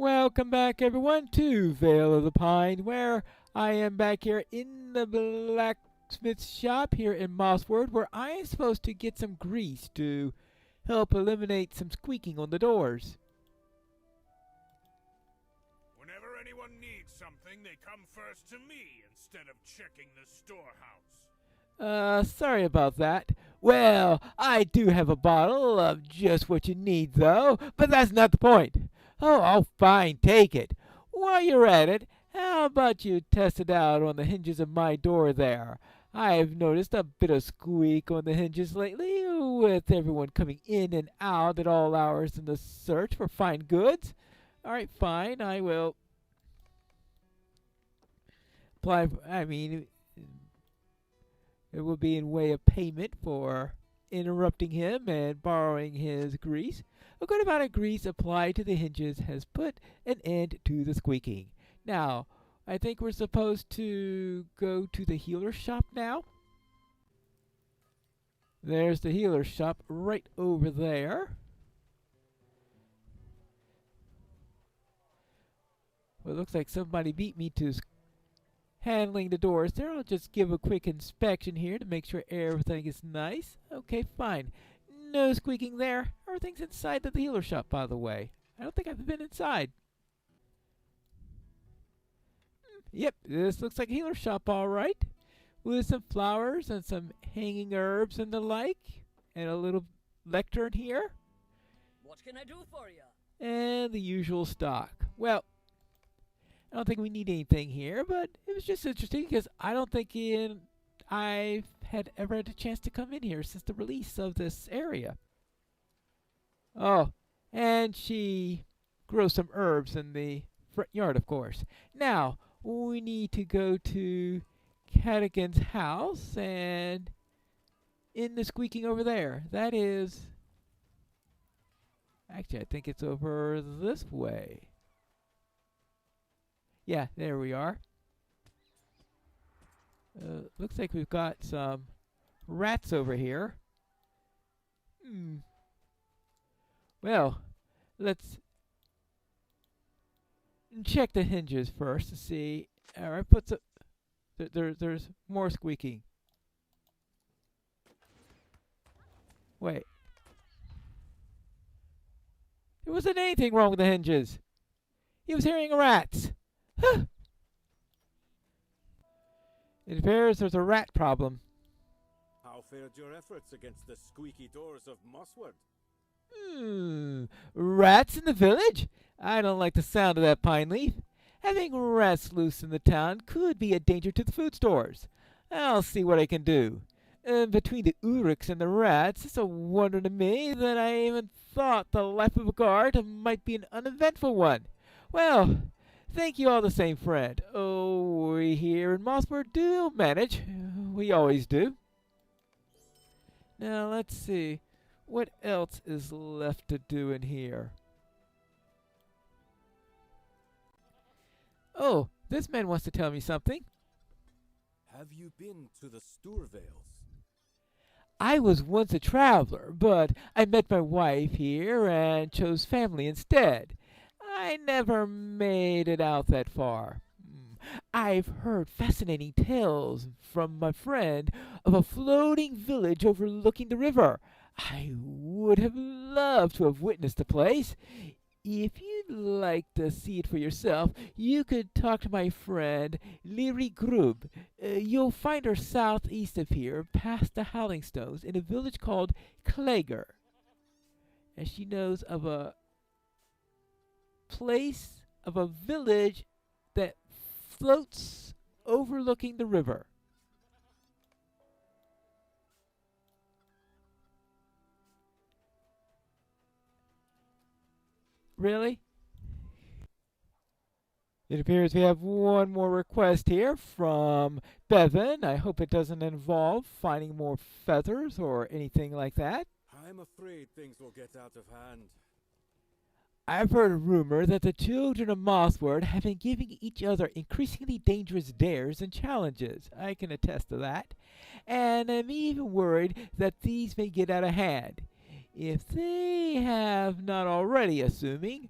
Welcome back, everyone, to Vale of the Pine, where I am back here in the blacksmith shop here in Mossward, where I am supposed to get some grease to help eliminate some squeaking on the doors. Whenever anyone needs something, they come first to me instead of checking the storehouse. Sorry about that. Well, I do have a bottle of just what you need, though, but that's not the point. Oh, fine, take it. While you're at it, how about you test it out on the hinges of my door there? I've noticed a bit of squeak on the hinges lately, with everyone coming in and out at all hours in the search for fine goods. All right, fine, I will apply. It will be in way of payment for interrupting him and borrowing his grease. A good amount of grease applied to the hinges has put an end to the squeaking. Now, I think we're supposed to go to the healer shop now. There's the healer shop right over there. Well, it looks like somebody beat me to handling the doors there. I'll just give a quick inspection here to make sure everything is nice. Okay, fine. No squeaking there. Everything's inside the healer shop, by the way. I don't think I've been inside. Yep, this looks like a healer shop, all right. With some flowers and some hanging herbs and the like. And a little lectern here. What can I do for you? And the usual stock. Well, I don't think we need anything here, but it was just interesting because I don't think I've ever had a chance to come in here since the release of this area. Oh, and she grows some herbs in the front yard, of course. Now, we need to go to Cadigan's house and in the squeaking over there. That is... Actually, I think it's over this way. Yeah, there we are. Looks like we've got some rats over here. Well, let's check the hinges first to see. All right, there's more squeaking. Wait. There wasn't anything wrong with the hinges. He was hearing rats. It appears there's a rat problem. How fared your efforts against the squeaky doors of Mossward? Rats in the village? I don't like the sound of that, Pine Leaf. Having rats loose in the town could be a danger to the food stores. I'll see what I can do. Between the Uriks and the rats, it's a wonder to me that I even thought the life of a guard might be an uneventful one. Well, thank you all the same, friend. Oh, we here in Mossward do manage. We always do. Now, let's see. What else is left to do in here? Oh, this man wants to tell me something. Have you been to the Stourvales? I was once a traveler, but I met my wife here and chose family instead. I never made it out that far. I've heard fascinating tales from my friend of a floating village overlooking the river. I would have loved to have witnessed the place. If you'd like to see it for yourself, you could talk to my friend Leary Grub. You'll find her southeast of here, past the Howling Stones, in a village called Clegur. And she knows of a village that floats overlooking the river. Really? It appears we have one more request here from Bevan. I hope it doesn't involve finding more feathers or anything like that. I'm afraid things will get out of hand. I've heard a rumor that the children of Mossward have been giving each other increasingly dangerous dares and challenges. I can attest to that. And I'm even worried that these may get out of hand. If they have not already, assuming,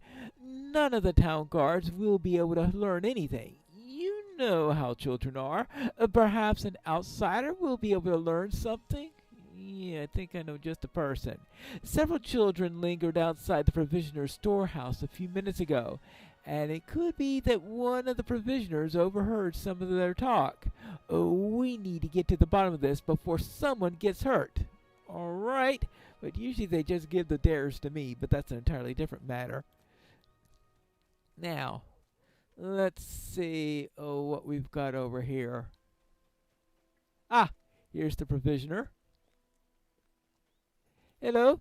none of the town guards will be able to learn anything. You know how children are. Perhaps an outsider will be able to learn something. Yeah, I think I know just the person. Several children lingered outside the provisioner's storehouse a few minutes ago, and it could be that one of the provisioners overheard some of their talk. Oh, we need to get to the bottom of this before someone gets hurt. All right, but usually they just give the dares to me, but that's an entirely different matter. Now, let's see what we've got over here. Ah, here's the provisioner. Hello?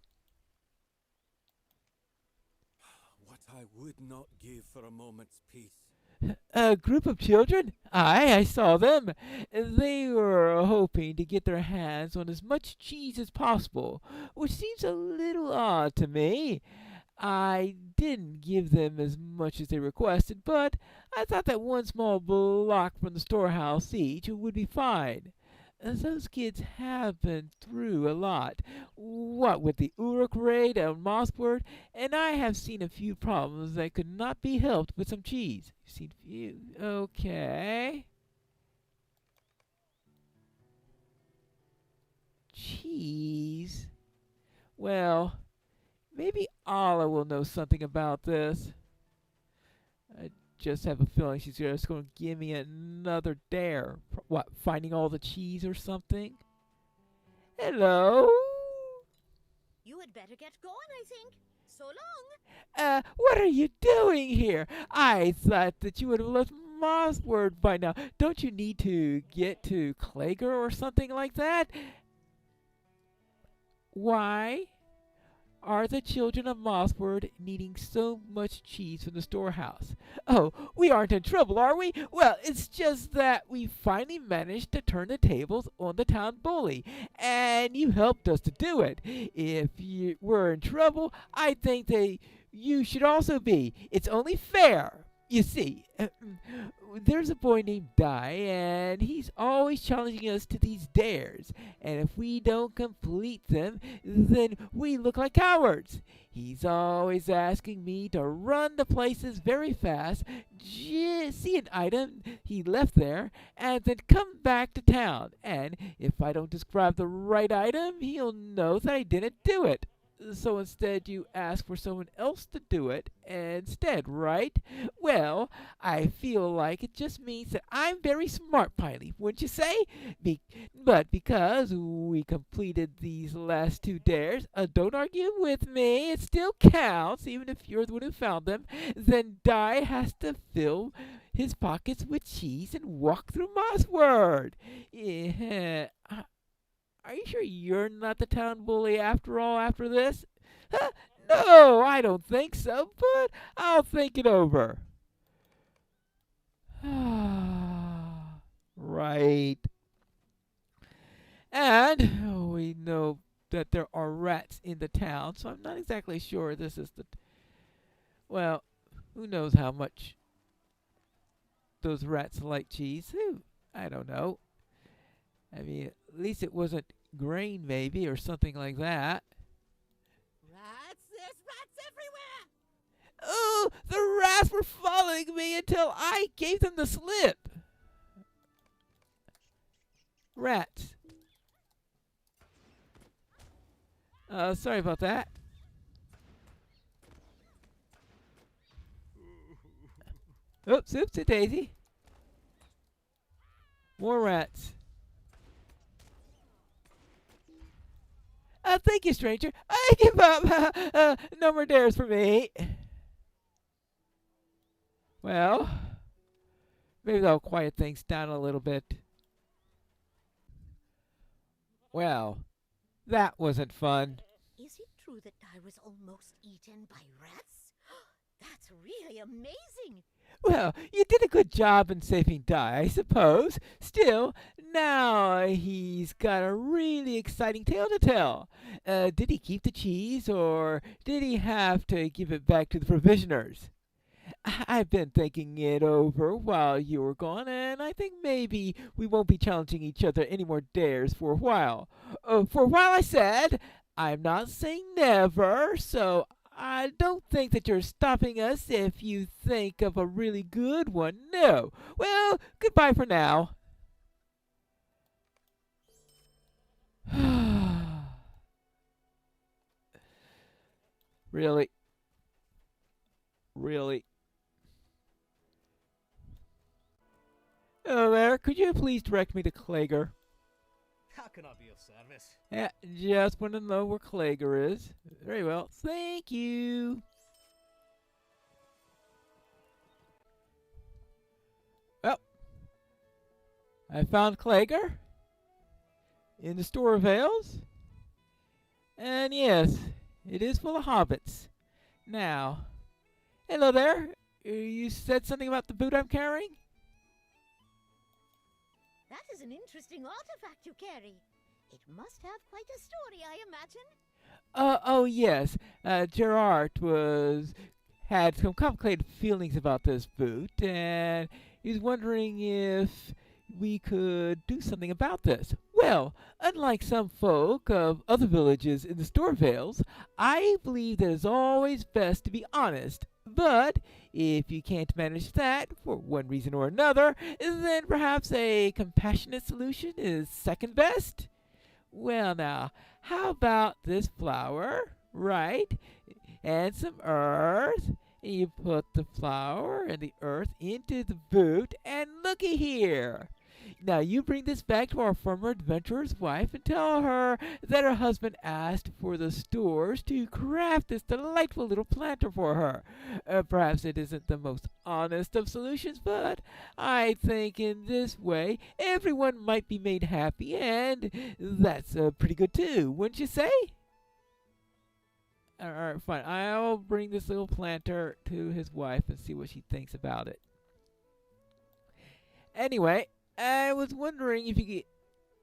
What I would not give for a moment's peace. A group of children? Aye, I saw them. They were hoping to get their hands on as much cheese as possible, which seems a little odd to me. I didn't give them as much as they requested, but I thought that one small block from the storehouse each would be fine. Those kids have been through a lot. What with the Uruk raid and Mossword, and I have seen a few problems that could not be helped with some cheese. You've seen a few? Okay. Cheese? Well, maybe Allah will know something about this. I just have a feeling she's just going to give me another dare. What, finding all the cheese or something? Hello? You had better get going, I think. So long. What are you doing here? I thought that you would have left Mossword by now. Don't you need to get to Clegur or something like that? Why are the children of Mossword needing so much cheese from the storehouse? Oh, we aren't in trouble, are we? Well, it's just that we finally managed to turn the tables on the town bully, and you helped us to do it. If you were in trouble, I think that you should also be. It's only fair. You see, there's a boy named Dai, and he's always challenging us to these dares. And if we don't complete them, then we look like cowards. He's always asking me to run to places very fast, see an item he left there, and then come back to town. And if I don't describe the right item, he'll know that I didn't do it. So instead you ask for someone else to do it instead, right? Well, I feel like it just means that I'm very smart, Piley, wouldn't you say? But because we completed these last two dares, don't argue with me, it still counts, even if you're the one who found them. Then Dai has to fill his pockets with cheese and walk through Mossword. Yeah. Are you sure you're not the town bully after all after this? No, I don't think so, but I'll think it over. Right. And we know that there are rats in the town, so I'm not exactly sure this is the... Well, who knows how much those rats like cheese? I don't know. I mean, at least it wasn't grain, maybe, or something like that. Rats? There's rats everywhere! Oh, the rats were following me until I gave them the slip. Rats. Sorry about that. Oops, oopsie daisy. More rats. Thank you, stranger. I give up. No more dares for me. Well, maybe that'll quiet things down a little bit. Well, that wasn't fun. Is it true that I was almost eaten by rats? That's really amazing. Well, you did a good job in saving Dai, I suppose. Still, now he's got a really exciting tale to tell. Did he keep the cheese, or did he have to give it back to the provisioners? I've been thinking it over while you were gone, and I think maybe we won't be challenging each other any more dares for a while. For a while, I said. I'm not saying never, so I don't think that you're stopping us if you think of a really good one. No. Well, goodbye for now. Really? Really? Hello there. Could you please direct me to Clegur? How can I be of service? Yeah, just want to know where Clegur is. Very well. Thank you. Well, I found Clegur in the store of ales. And yes, it is full of hobbits. Now, hello there. You said something about the boot I'm carrying? That is an interesting artifact you carry. It must have quite a story, I imagine. Oh yes. Gerard had some complicated feelings about this boot, and he's wondering if we could do something about this. Well, unlike some folk of other villages in the Storvales, I believe that it's always best to be honest. But if you can't manage that for one reason or another, then perhaps a compassionate solution is second best. Well, now, how about this flour, right? And some earth. You put the flour and the earth into the boot, and looky here. Now, you bring this back to our former adventurer's wife and tell her that her husband asked for the stores to craft this delightful little planter for her. Perhaps it isn't the most honest of solutions, but I think in this way everyone might be made happy, and that's pretty good too, wouldn't you say? Alright, fine. I'll bring this little planter to his wife and see what she thinks about it. Anyway, I was wondering if you could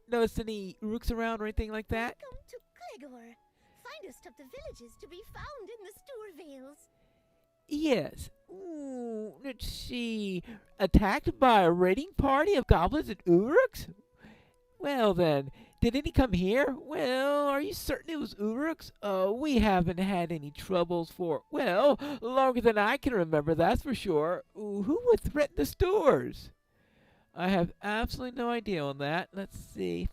notice any rooks around or anything like that? Welcome to Clegur, finest of the villages to be found in the Storvales. Yes. Ooh, let's see. Attacked by a raiding party of goblins and Uruks? Well then, did any come here? Well, are you certain it was Uruks? We haven't had any troubles for, well, longer than I can remember, that's for sure. Who would threaten the stores? I have absolutely no idea on that. Let's see.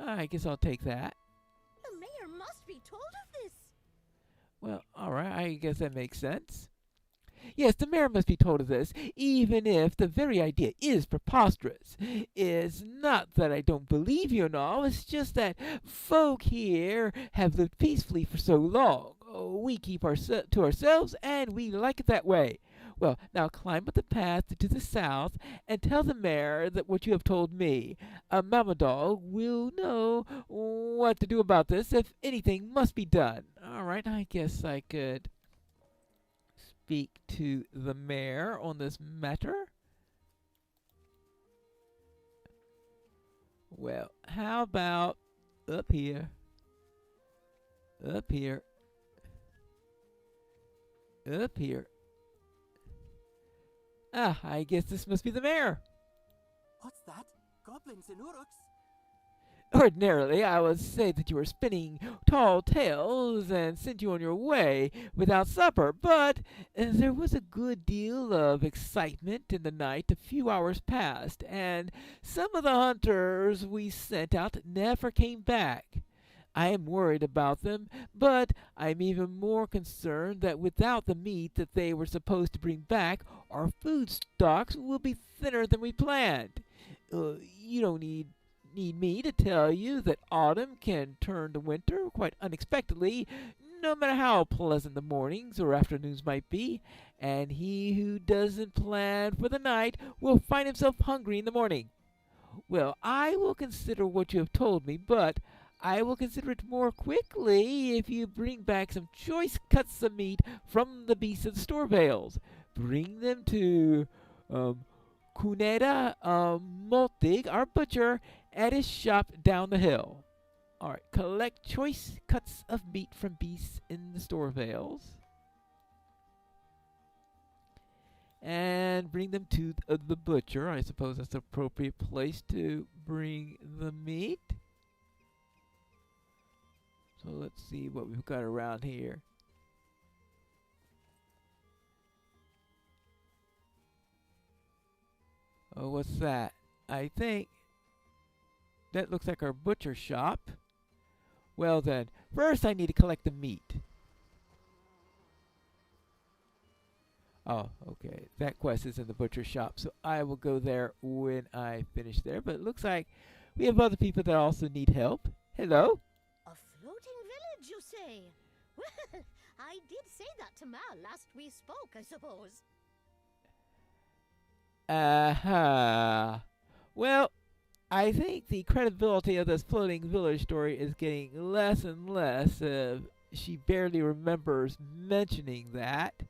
I guess I'll take that. The mayor must be told of this. Well, alright, I guess that makes sense. Yes, the mayor must be told of this, even if the very idea is preposterous. It's not that I don't believe you and all, it's just that folk here have lived peacefully for so long. We keep to ourselves, and we like it that way. Well, now climb up the path to the south and tell the mayor that what you have told me. Mamadog will know what to do about this if anything must be done. All right, I guess I could speak to the mayor on this matter. Well, how about up here? Up here. Up here. I guess this must be the mayor. What's that? Goblins and Uruks? Ordinarily, I would say that you were spinning tall tales and sent you on your way without supper, but there was a good deal of excitement in the night a few hours past, and some of the hunters we sent out never came back. I am worried about them, but I'm even more concerned that without the meat that they were supposed to bring back, our food stocks will be thinner than we planned. You don't need me to tell you that autumn can turn to winter quite unexpectedly, no matter how pleasant the mornings or afternoons might be, and he who doesn't plan for the night will find himself hungry in the morning. Well, I will consider what you have told me, but I will consider it more quickly if you bring back some choice cuts of meat from the beasts of the Storvales. Bring them to Cuneda Maltig, our butcher, at his shop down the hill. Alright, collect choice cuts of meat from beasts in the Storvales. And bring them to the butcher. I suppose that's the appropriate place to bring the meat. So let's see what we've got around here. Oh, what's that? I think that looks like our butcher shop. Well then, first I need to collect the meat. Oh, okay. That quest is in the butcher shop, so I will go there when I finish there. But it looks like we have other people that also need help. Hello? A floating village, you say? Well, I did say that to Mal last we spoke, I suppose. Well, I think the credibility of this floating village story is getting less and less. She barely remembers mentioning that.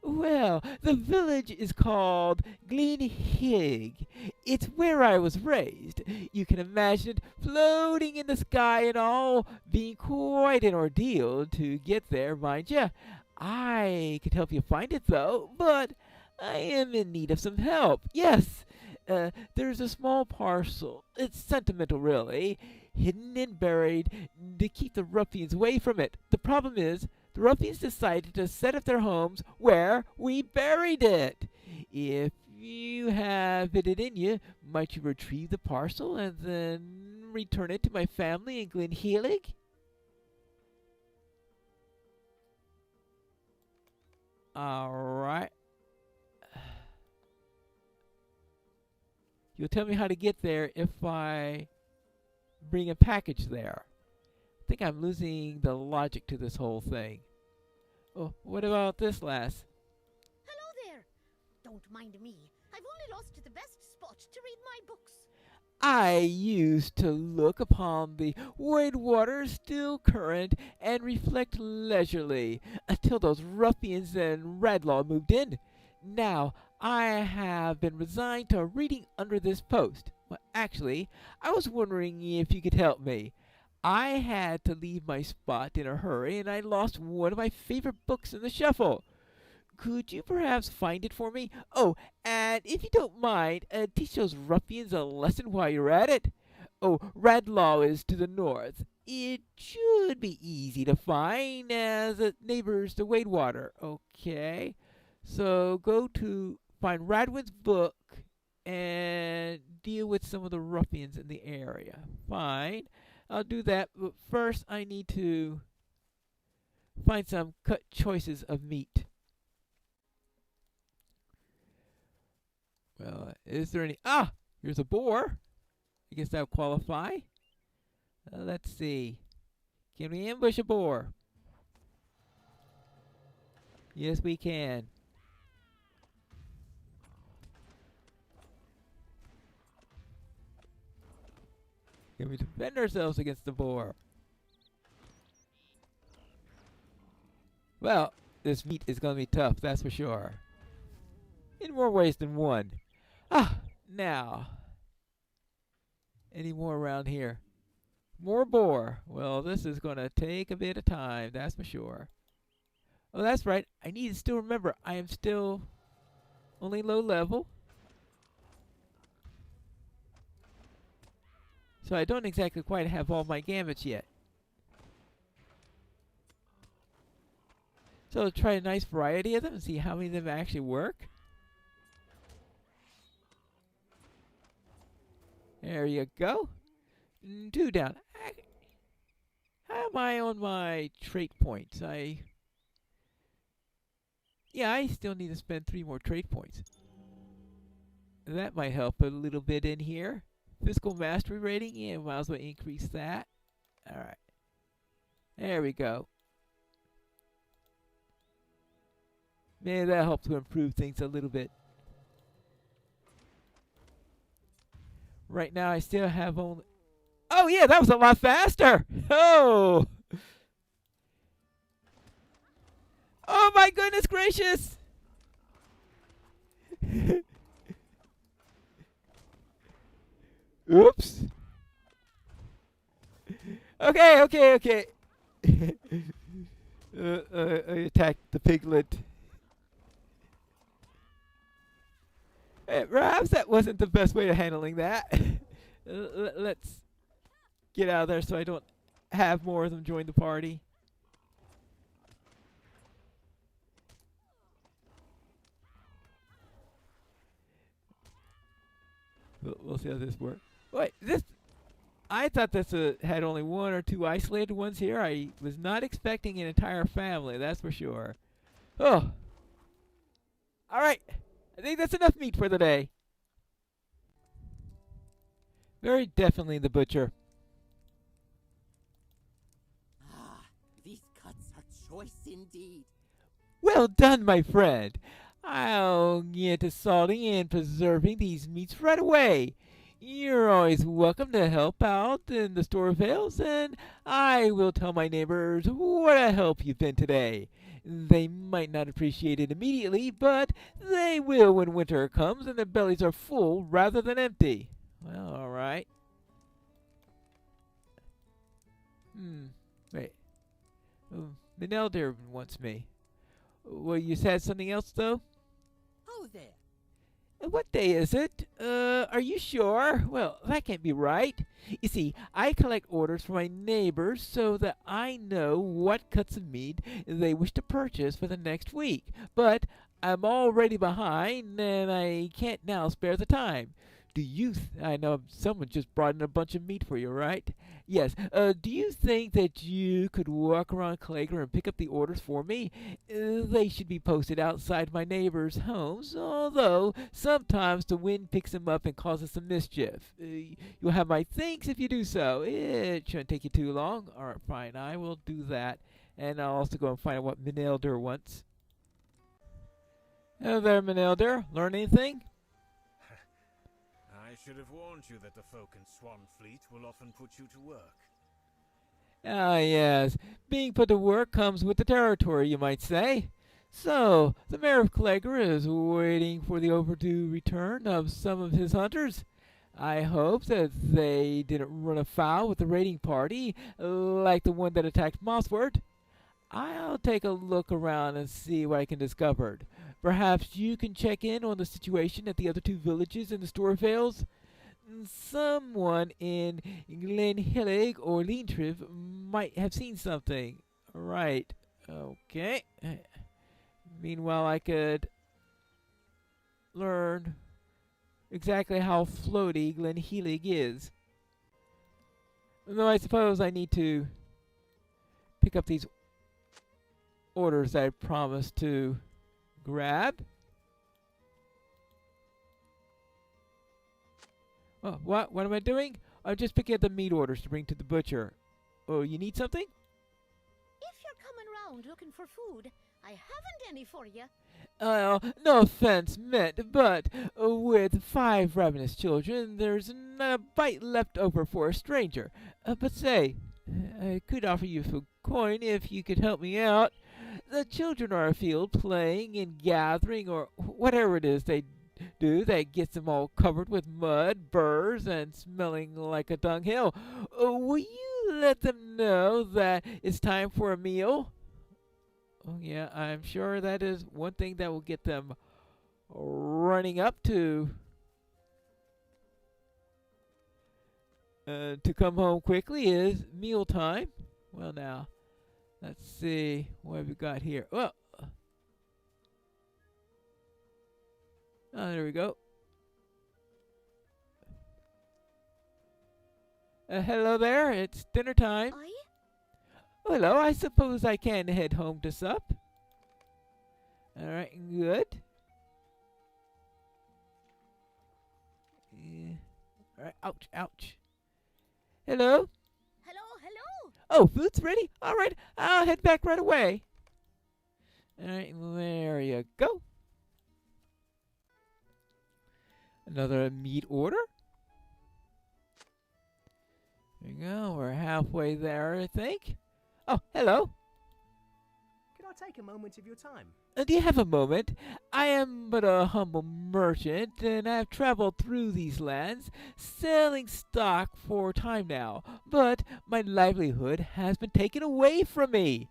Well, the village is called Glenhig. It's where I was raised. You can imagine it floating in the sky and all, being quite an ordeal to get there, mind you. I could help you find it, though, but I am in need of some help. Yes, there's a small parcel. It's sentimental, really, hidden and buried to keep the ruffians away from it. The problem is, the ruffians decided to set up their homes where we buried it. If you have it in you, might you retrieve the parcel and then return it to my family in Glenhelig? Alright. You'll tell me how to get there if I bring a package there. I think I'm losing the logic to this whole thing. Oh, what about this lass? Hello there. Don't mind me. I've only lost the best spot to read my books. I used to look upon the wide water still current and reflect leisurely until those ruffians and Radlaw moved in. Now, I have been resigned to reading under this post. Well, actually, I was wondering if you could help me. I had to leave my spot in a hurry, and I lost one of my favorite books in the shuffle. Could you perhaps find it for me? Oh, and if you don't mind, teach those ruffians a lesson while you're at it. Oh, Radlaw is to the north. It should be easy to find, as it neighbors to Wadewater. Okay, so go to find Radwin's book and deal with some of the ruffians in the area. Fine. I'll do that, but first I need to find some cut choices of meat. Well, is there any... Ah! Here's a boar. I guess that'll qualify. Let's see. Can we ambush a boar? Yes, we can. Can we defend ourselves against the boar? Well, this meat is going to be tough, that's for sure. In more ways than one. Ah, now. Any more around here? More boar. Well, this is going to take a bit of time, that's for sure. Oh, that's right. I need to still remember, I am still only low level. So I don't exactly quite have all my gambits yet. So I'll try a nice variety of them and see how many of them actually work. There you go. 2 down. How am I on my trait points? Yeah, I still need to spend 3 more trait points. That might help a little bit in here. Physical mastery rating, yeah, might as well increase that. Alright. There we go. Maybe that'll help to improve things a little bit. Right now I still have only... Oh yeah, that was a lot faster! Oh! Oh my goodness gracious! Oops. Okay. I attacked the piglet. Perhaps that wasn't the best way of handling that. Let's get out of there so I don't have more of them join the party. We'll see how this works. Wait, I thought this had only one or two isolated ones here. I was not expecting an entire family, that's for sure. Oh. Alright. I think that's enough meat for the day. Very definitely the butcher. Ah, these cuts are choice indeed. Well done, my friend. I'll get to salting and preserving these meats right away. You're always welcome to help out in the store of ales, and I will tell my neighbors what a help you've been today. They might not appreciate it immediately, but they will when winter comes and their bellies are full rather than empty. Well, all right. Wait. Oh, Minelder wants me. Well, you said something else, though? Oh, there. What day is it? Are you sure? Well, that can't be right. You see, I collect orders from my neighbors so that I know what cuts of meat they wish to purchase for the next week. But I'm already behind, and I can't now spare the time. Do you I know someone just brought in a bunch of meat for you, right? Yes. Do you think that you could walk around Clegur and pick up the orders for me? They should be posted outside my neighbors' homes, although sometimes the wind picks them up and causes some mischief. You'll have my thanks if you do so. It shouldn't take you too long. All right, fine. I will do that. And I'll also go and find out what Minelder wants. Hello there, Minelder. Learn anything? I should have warned you that the folk in Swanfleet will often put you to work. Ah, yes. Being put to work comes with the territory, you might say. So, the mayor of Clegur is waiting for the overdue return of some of his hunters. I hope that they didn't run afoul with the raiding party, like the one that attacked Mosswort. I'll take a look around and see what I can discover. Perhaps you can check in on the situation at the other two villages in the Storvales. Someone in Glenhillig or Leantriv might have seen something. Right. Okay. Meanwhile, I could learn exactly how floaty Glenhillig is. Though I suppose I need to pick up these orders that I promised to grab. Oh, what am I doing? I'm just picking up the meat orders to bring to the butcher. Oh, you need something? If you're coming round looking for food, I haven't any for you. No offense meant, but with 5 ravenous children, there's not a bite left over for a stranger. But say, I could offer you a coin if you could help me out. The children are afield playing and gathering, or whatever it is they do that gets them all covered with mud, burrs, and smelling like a dunghill. Will you let them know that it's time for a meal? Oh, yeah, I'm sure that is one thing that will get them running up to come home quickly is mealtime. Well, now, let's see what have we got here. Well, there we go. Hello there, it's dinner time. Aye? Oh, hello, I suppose I can head home to sup. Alright, good. Alright, ouch, ouch. Hello? Hello? Oh, food's ready? Alright, I'll head back right away. Alright, there you go. Another meat order. There you go, we're halfway there, I think. Oh, hello. Can I take a moment of your time? Do you have a moment? I am but a humble merchant, and I have traveled through these lands, selling stock for a time now, but my livelihood has been taken away from me.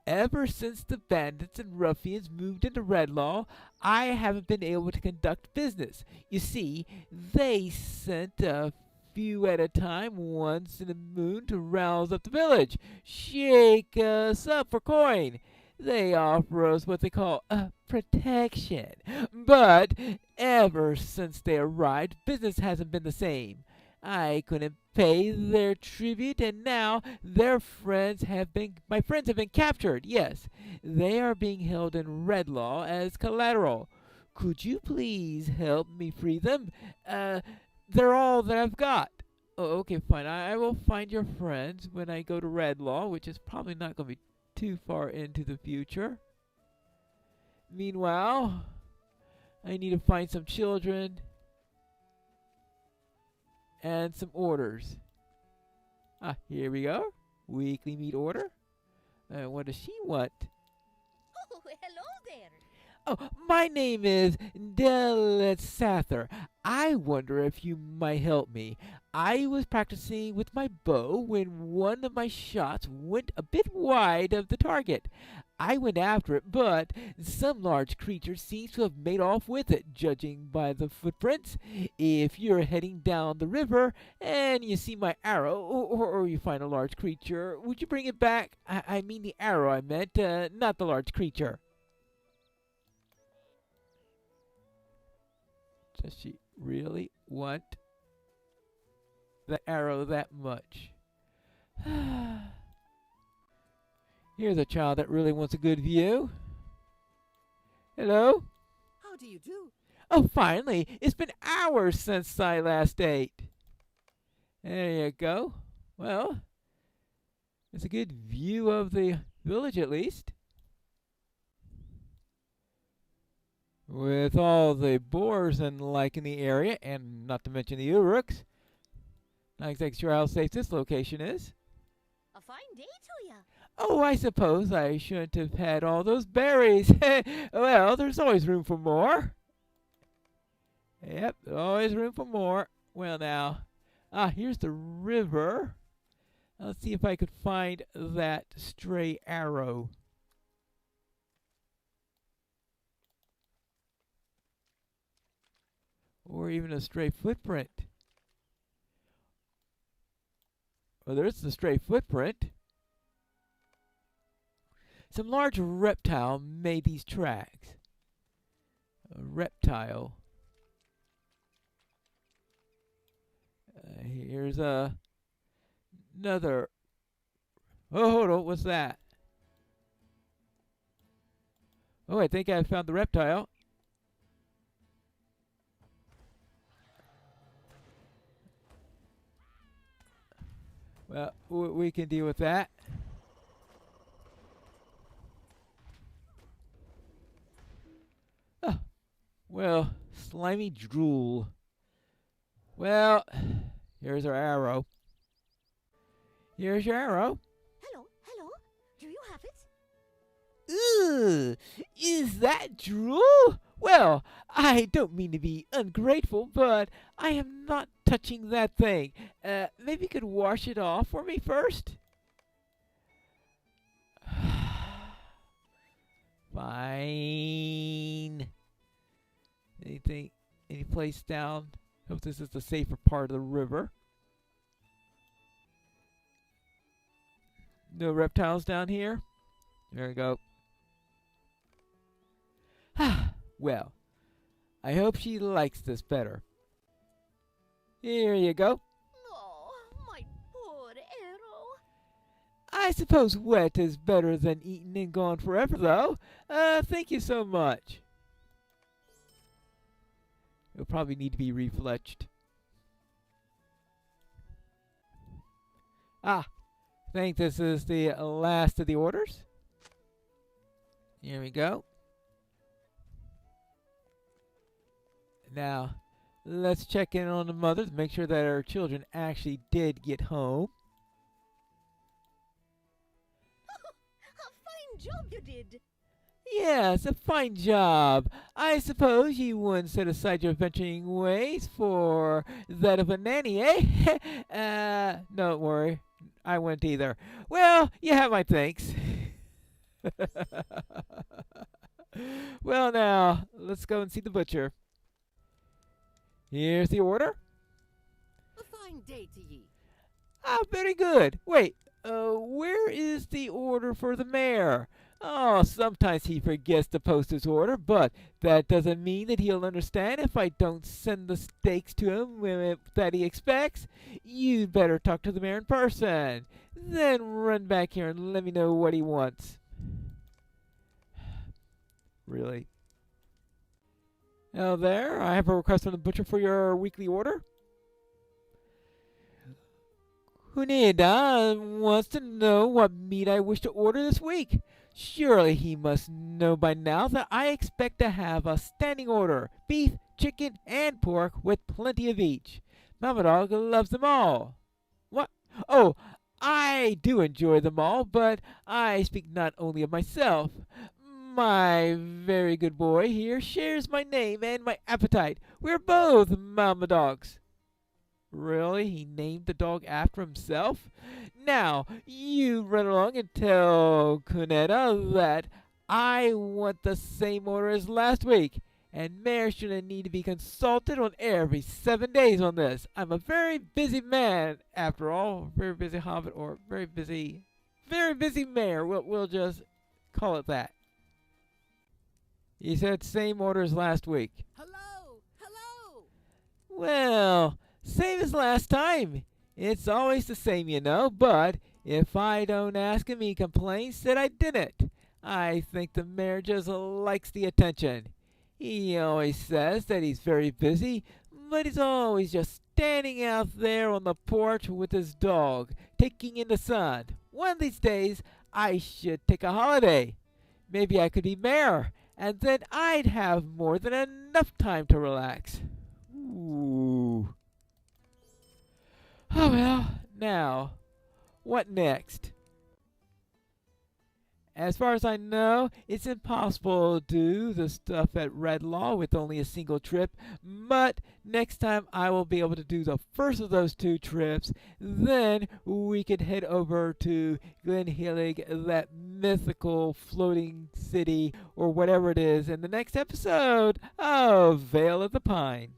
Ever since the bandits and ruffians moved into Redlaw, I haven't been able to conduct business. You see, they sent a few at a time once in a moon to rouse up the village. Shake us up for coin. They offer us what they call protection. But ever since they arrived, business hasn't been the same. I couldn't pay their tribute, and now my friends have been captured. Yes, they are being held in Redlaw as collateral. Could you please help me free them? They're all that I've got. Oh, okay, fine. I will find your friends when I go to Redlaw, which is probably not going to be too far into the future. Meanwhile, I need to find some children and some orders. Here we go. Weekly meat order. What does she want? Oh, hello there. Oh, my name is Delisather. I wonder if you might help me. I was practicing with my bow when one of my shots went a bit wide of the target. I went after it, but some large creature seems to have made off with it, judging by the footprints. If you're heading down the river and you see my arrow, or you find a large creature, would you bring it back? I mean the arrow I meant, not the large creature. Does she really want the arrow that much? Here's a child that really wants a good view. Hello? How do you do? Oh, finally! It's been hours since I last ate. There you go. Well, it's a good view of the village at least. With all the boars and like in the area, and not to mention the Uruks. Not exactly sure how safe this location is. A fine day to ya. Oh, I suppose I shouldn't have had all those berries. Well, there's always room for more. Yep, always room for more. Well, now, here's the river. Let's see if I could find that stray arrow. Or even a stray footprint. Well, there's the stray footprint. Some large reptile made these tracks. A reptile. Here's another. Oh, hold on. What's that? Oh, I think I found the reptile. Well, we can deal with that. Oh, well, slimy drool. Well, here's our arrow. Here's your arrow. Hello, hello. Do you have it? Ugh, is that drool? Well, I don't mean to be ungrateful, but I am not touching that thing. Maybe you could wash it off for me first? Fine. Any place down? Hope this is the safer part of the river. No reptiles down here? There we go. Well, I hope she likes this better. Here you go. Oh, my poor arrow. I suppose wet is better than eaten and gone forever, though. Thank you so much. It'll probably need to be refletched. I think this is the last of the orders. Here we go. Now, let's check in on the mothers, make sure that our children actually did get home. A fine job you did. Yes, a fine job. I suppose you wouldn't set aside your venturing ways for that of a nanny, eh? Don't worry. I wouldn't either. Well, you have my thanks. Well, now, let's go and see the butcher. Here's the order. A fine day to ye. Ah, very good. Wait, where is the order for the mayor? Oh, sometimes he forgets to post his order, but that doesn't mean that he'll understand if I don't send the steaks to him that he expects. You'd better talk to the mayor in person. Then run back here and let me know what he wants. Really? Now there, I have a request from the butcher for your weekly order. Huneda wants to know what meat I wish to order this week. Surely he must know by now that I expect to have a standing order: beef, chicken, and pork with plenty of each. Mama Dog loves them all. What? Oh, I do enjoy them all, but I speak not only of myself. My very good boy here shares my name and my appetite. We're both Mama Dogs. Really? He named the dog after himself? Now, you run along and tell Cunetta that I want the same order as last week, and Mayor shouldn't need to be consulted on every 7 days on this. I'm a very busy man, after all. Very busy hobbit, or very busy mayor. We'll just call it that. He said same order as last week. Hello! Hello! Well, same as last time. It's always the same, you know, but if I don't ask him, he complains that I didn't. I think the mayor just likes the attention. He always says that he's very busy, but he's always just standing out there on the porch with his dog, taking in the sun. One of these days, I should take a holiday. Maybe I could be mayor, and then I'd have more than enough time to relax. Ooh. Oh well, now, what next? As far as I know, it's impossible to do the stuff at Redlaw with only a single trip, but next time I will be able to do the first of those 2 trips. Then we can head over to Glenhillig, that mythical floating city, or whatever it is, in the next episode of Vale of the Pine.